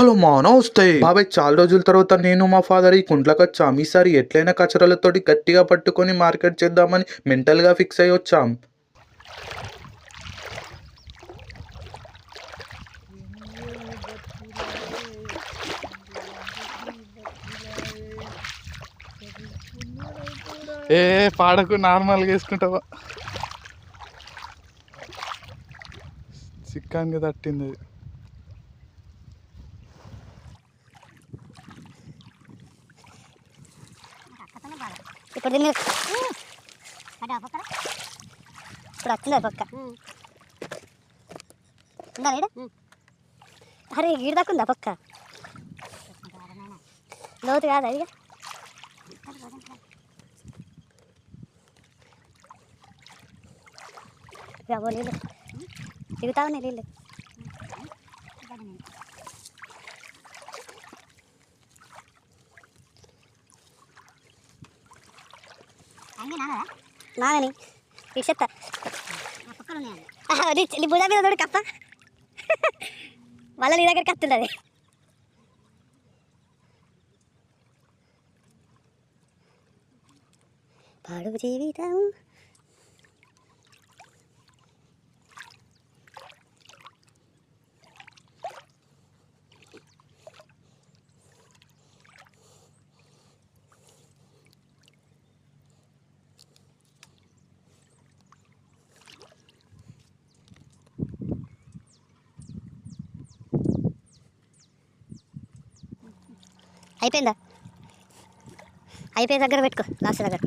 Hello మా వస్తాయి బాబాయ్. చాలా రోజుల తర్వాత నేను మా ఫాదర్ ఈ కుంట్లకు వచ్చాం. ఈసారి ఎట్లయినా కచరాలతోటి గట్టిగా పట్టుకొని మార్కెట్ చేద్దామని మెంటల్ గా ఫిక్స్ అయ్యి వచ్చాం. ఏ పాడకు, నార్మల్గా వేసుకుంటావా? చిక్కానికి తట్టింది. ఇప్పుడు దీన్ని ఇప్పుడు వచ్చింది పక్క. అరే గీడ దాకా ఉందా పక్క? లోతు కాదా ఇక? నీళ్ళు దిగుతా ఉన్నాయి నీళ్ళు. నాగని ఇచ్చేస్తా. నీ బుధ మీద తోడు కప్ప మళ్ళీ నీ దగ్గర కత్తుండది. పాడు జీవితం అయిపోయిందా? అయిపోయే దగ్గర పెట్టుకో, లాస్ట్ దగ్గర.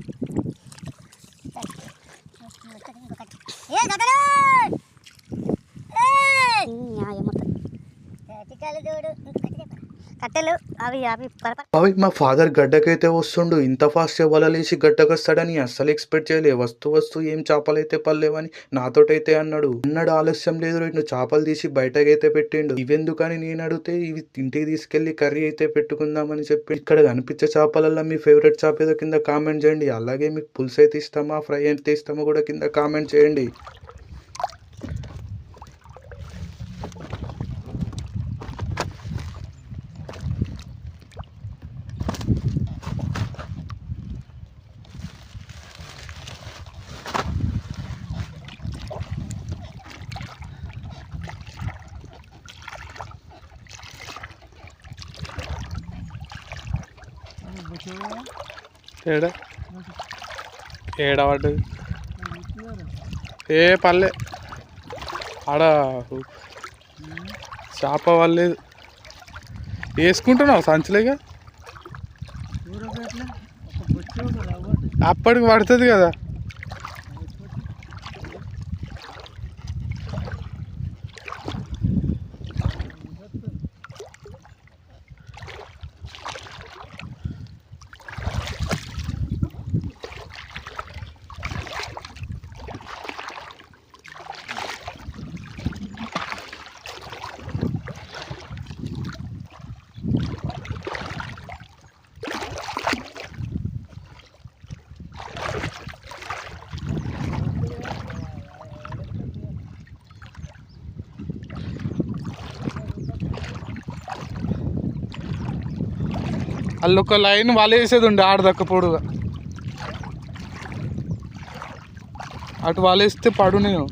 కట్టెలు అవి అవి బాబాయ్ మా ఫాదర్ గడ్డకైతే వస్తుండు. ఇంత ఫాస్ట్ వలలేసి గడ్డకొస్తాడని అస్సలు ఎక్స్పెక్ట్ చేయలే. వస్తూ ఏం చేపలైతే పర్లేవని నాతోటైతే అన్నాడు. ఆలస్యం లేదు, రెండు చేపలు తీసి బయటకైతే పెట్టిండు. ఇవెందుకని నేను అడిగితే ఇవి ఇంటికి తీసుకెళ్లి కర్రీ అయితే పెట్టుకుందామని చెప్పి. ఇక్కడ కనిపించే చేపలలో మీ ఫేవరెట్ చేప ఏదో కింద కామెంట్ చేయండి. అలాగే మీకు పులుసు అయితే ఇస్తామా, ఫ్రై అయితే ఇస్తామో కూడా కింద కామెంట్ చేయండి. ఏడవాడు ఏ పల్లె ఆడ చేప వాళ్ళేదు వేసుకుంటున్నావు సంచులేగా. అప్పటికి పడుతుంది కదా. అల్లొక లైన్ వలేసేది ఉండే ఆడదక్క పొడుగా. అటు వలేస్తే పడు నేను.